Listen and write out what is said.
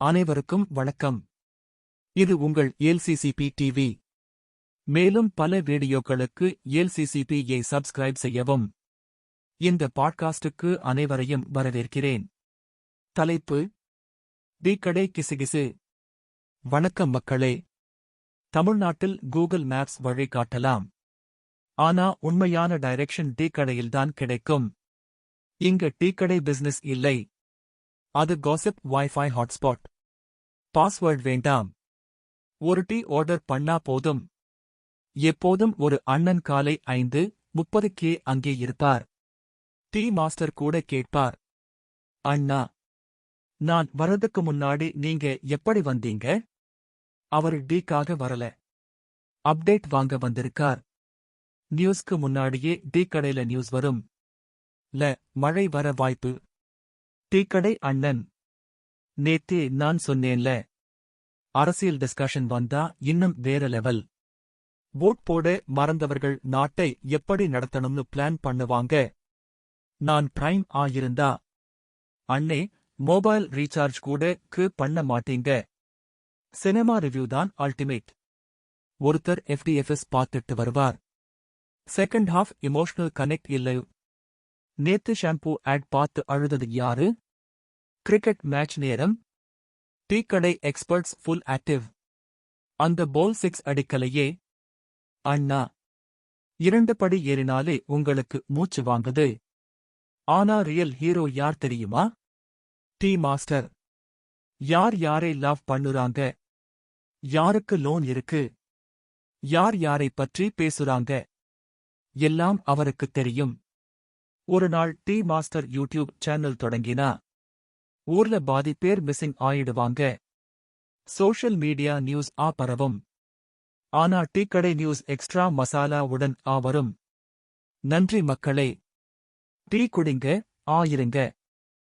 அனைவருக்கும் வணக்கம். இது உங்கள் எல்சிசிபி டிவி. மேலும் பல வீடியோக்களுக்கு எல்சிசிபியை சப்ஸ்கிரைப் செய்யவும். இந்த பாட்காஸ்டுக்கு அனைவரையும் வரவேற்கிறேன். தலைப்பு: டீ கடை கிசுகிசு. வணக்கம் மக்களே. தமிழ்நாட்டில் கூகுள் மேப்ஸ் வழி காட்டலாம். ஆனா உண்மையான டைரக்ஷன் டீ கடையில்தான் கிடைக்கும். இங்க டீ கடை பிசினஸ் இல்லை. அது காசிப் வைஃபை ஹாட்ஸ்பாட். பாஸ்வேர்ட் வேண்டாம். ஒரு டீ ஆர்டர் பண்ணா போதும். எப்போதும் ஒரு அண்ணன் காலை 5:30க்கே அங்கே இருப்பார். டீ மாஸ்டர் கூட கேட்பார், அண்ணா, நான் வரதுக்கு முன்னாடி நீங்க எப்படி வந்தீங்க? அவர் டீக்காக வரல, அப்டேட் வாங்க வந்திருக்கார். நியூஸ்க்கு முன்னாடியே டீ கடையில நியூஸ் வரும். மழை வர வாய்ப்பு. டீக்கடை அண்ணன்: நேத்தே நான் சொன்னேன்ல. அரசியல் டிஸ்கஷன் வந்தா இன்னும் வேற லெவல். வோட் போட மறந்தவர்கள் நாட்டை எப்படி நடத்தணும்னு பிளான் பண்ணுவாங்க. நான் பிரைம் ஆயிருந்தா, அண்ணே, மொபைல் ரீசார்ஜ் கூட பண்ண மாட்டீங்க. சினிமா ரிவ்யூ தான் அல்டிமேட். ஒருத்தர் FDFS பார்த்துட்டு வருவார். செகண்ட் ஹாஃப் இமோஷனல் கனெக்ட் இல்லை. நேத்து ஷாம்பூ ஆட் பார்த்து அழுதது யாரு? கிரிக்கெட் மேட்ச் நேரம். டீக்கடை எக்ஸ்பர்ட்ஸ் ஃபுல் ஆக்டிவ். அந்த போல் 6 அடிக்கலையே. அண்ணா, 2 படி ஏறினாலே உங்களுக்கு மூச்சு வாங்குது. ஆனா ரியல் ஹீரோ யார் தெரியுமா? Tea master. யார் யாரை லவ் பண்ணுறாங்க, யாருக்கு லோன் இருக்கு, யார் யாரை பற்றி பேசுறாங்க, எல்லாம் அவருக்கு தெரியும். ஒரு நாள் டீ மாஸ்டர் யூடியூப் சேனல் தொடங்கினா. ஊர்ல பாதி பேர் மிஸ்ஸிங் ஆயிடுவாங்க. சோஷியல் மீடியா நியூஸ் பரவும். ஆனா டீக்கடை நியூஸ் எக்ஸ்ட்ரா மசாலாவுடன் வரும். நன்றி மக்களே. டீ குடிங்க, இருங்க.